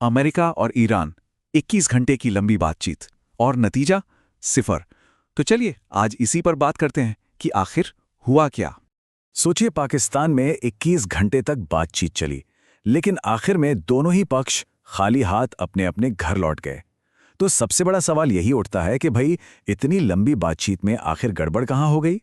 America और Iran 21 घंटे की लंबी बातचीत और नतीजा सिफर। तो चलिए आज इसी पर बात करते हैं कि आखिर हुआ क्या। सोचिए, पाकिस्तान में 21 घंटे तक बातचीत चली, लेकिन आखिर में दोनों ही पक्ष खाली हाथ अपने अपने घर लौट गए। तो सबसे बड़ा सवाल यही उठता है कि भाई इतनी लंबी बातचीत में आखिर गड़बड़ कहाँ हो गई।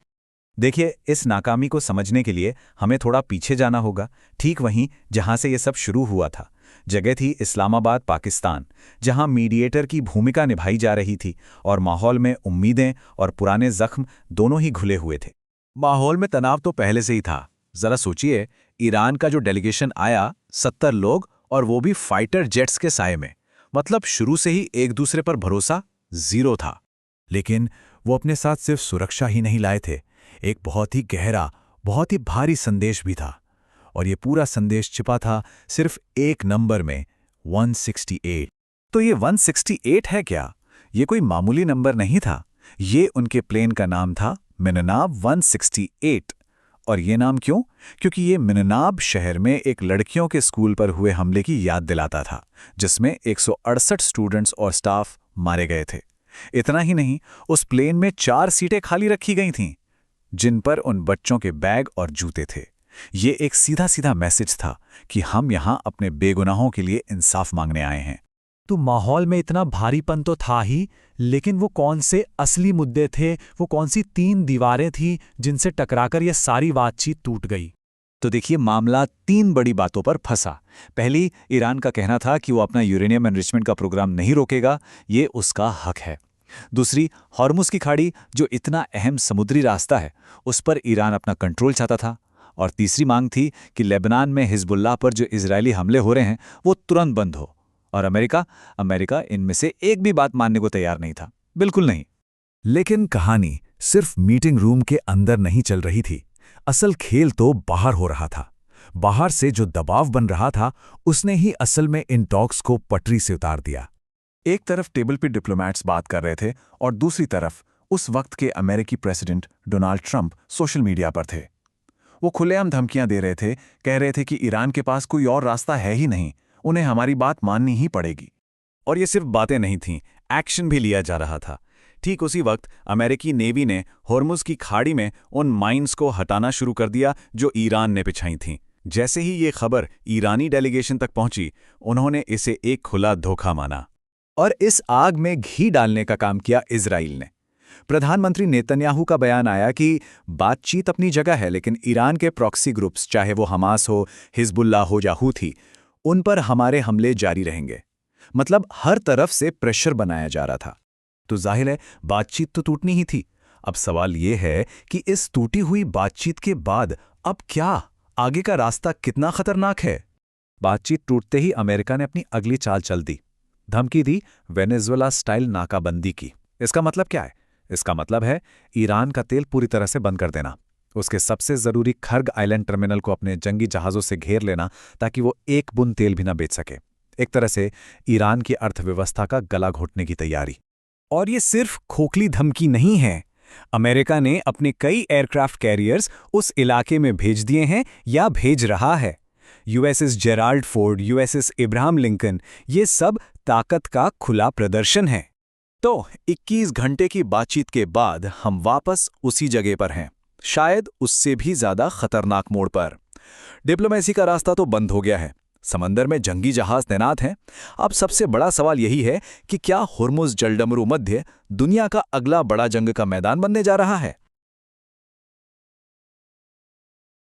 देखिए, इस नाकामी को समझने के लिए हमें थोड़ा पीछे जाना होगा, ठीक वहीं जहां से ये सब शुरू हुआ था। जगह थी इस्लामाबाद, पाकिस्तान, जहां मीडिएटर की भूमिका निभाई जा रही थी और माहौल में उम्मीदें और पुराने जख्म दोनों ही घुले हुए थे। माहौल में तनाव तो पहले से ही था। जरा सोचिए, ईरान का जो डेलीगेशन आया 70 लोग, और वो भी फाइटर जेट्स के साये में। मतलब शुरू से ही एक दूसरे पर भरोसा जीरो था। लेकिन वो अपने साथ सिर्फ सुरक्षा ही नहीं लाए थे, एक बहुत ही गहरा, बहुत ही भारी संदेश भी था। और ये पूरा संदेश छिपा था सिर्फ एक नंबर में, 168। तो ये 168 है क्या? ये कोई मामूली नंबर नहीं था। ये उनके प्लेन का नाम था, मिननाब 168। और ये नाम क्यों? क्योंकि ये मिननाब शहर में एक लड़कियों के स्कूल पर हुए हमले की याद दिलाता था, जिसमें 168 स्टूडेंट्स और स्टाफ मारे गए थे। इतना ही नहीं, उस प्लेन में 4 सीटें खाली रखी गई थीं, जिन पर उन बच्चों के बैग और जूते थे। ये एक सीधा सीधा मैसेज था कि हम यहां अपने बेगुनाहों के लिए इंसाफ मांगने आए हैं। तो माहौल में इतना भारीपन तो था ही, लेकिन वो कौन से असली मुद्दे थे, वो कौन सी 3 दीवारें थी जिनसे टकराकर ये सारी बातचीत टूट गई? तो देखिए, मामला 3 बड़ी बातों पर फंसा। पहली, ईरान का कहना था कि वो अपना यूरेनियम एनरिचमेंट का प्रोग्राम नहीं रोकेगा, ये उसका हक है। दूसरी, हॉर्मुज़ की खाड़ी, जो इतना अहम समुद्री रास्ता है, उस पर ईरान अपना कंट्रोल चाहता था। और तीसरी मांग थी कि लेबनान में हिजबुल्लाह पर जो इजरायली हमले हो रहे हैं वो तुरंत बंद हो। और अमेरिका इनमें से एक भी बात मानने को तैयार नहीं था, बिल्कुल नहीं। लेकिन कहानी सिर्फ मीटिंग रूम के अंदर नहीं चल रही थी। असल खेल तो बाहर हो रहा था। बाहर से जो दबाव बन रहा था, उसने ही असल में इन टॉक्स को पटरी से उतार दिया। एक तरफ टेबल पे डिप्लोमैट्स बात कर रहे थे और दूसरी तरफ उस वक्त के अमेरिकी president Donald Trump social media पर थे। वो खुलेआम धमकियां दे रहे थे, कह रहे थे कि ईरान के पास कोई और रास्ता है ही नहीं, उन्हें हमारी बात माननी ही पड़ेगी। और ये सिर्फ बातें नहीं थीं, एक्शन भी लिया जा रहा था। ठीक उसी वक्त अमेरिकी नेवी ने हॉर्मुज़ की खाड़ी में उन माइंस को हटाना शुरू कर दिया जो ईरान ने बिछाई थीं। जैसे ही ये खबर ईरानी डेलीगेशन तक पहुंची, उन्होंने इसे एक खुला धोखा माना। और इस आग में घी डालने का काम किया इजराइल ने। प्रधानमंत्री नेतन्याहू का बयान आया कि बातचीत अपनी जगह है, लेकिन ईरान के प्रॉक्सी ग्रुप्स, चाहे वो हमास हो, हिजबुल्लाह हो या हूथी, उन पर हमारे हमले जारी रहेंगे। मतलब हर तरफ से प्रेशर बनाया जा रहा था। तो जाहिर है बातचीत तो टूटनी ही थी। अब सवाल ये है कि इस टूटी हुई बातचीत के बाद अब क्या? आगे का रास्ता कितना खतरनाक है? बातचीत टूटते ही अमेरिका ने अपनी अगली चाल चल दी। धमकी दी वेनेजुएला स्टाइल नाकाबंदी की। इसका मतलब क्या है? इसका मतलब है ईरान का तेल पूरी तरह से बंद कर देना, उसके सबसे जरूरी खर्ग आइलैंड टर्मिनल को अपने जंगी जहाज़ों से घेर लेना ताकि वो एक बूंद तेल भी ना बेच सके। एक तरह से ईरान की अर्थव्यवस्था का गला घोटने की तैयारी। और ये सिर्फ खोखली धमकी नहीं है। अमेरिका ने अपने कई एयरक्राफ्ट कैरियर्स उस इलाके में भेज दिए हैं या भेज रहा है। USS Gerald Ford, USS Ibrahim Lincoln, ये सब ताकत का खुला प्रदर्शन है। तो 21 घंटे की बातचीत के बाद हम वापस उसी जगह पर हैं, शायद उससे भी ज्यादा खतरनाक मोड़ पर। डिप्लोमेसी का रास्ता तो बंद हो गया है, समंदर में जंगी जहाज तैनात हैं। अब सबसे बड़ा सवाल यही है कि क्या हॉर्मुज़ जलडमरू मध्य दुनिया का अगला बड़ा जंग का मैदान बनने जा रहा है?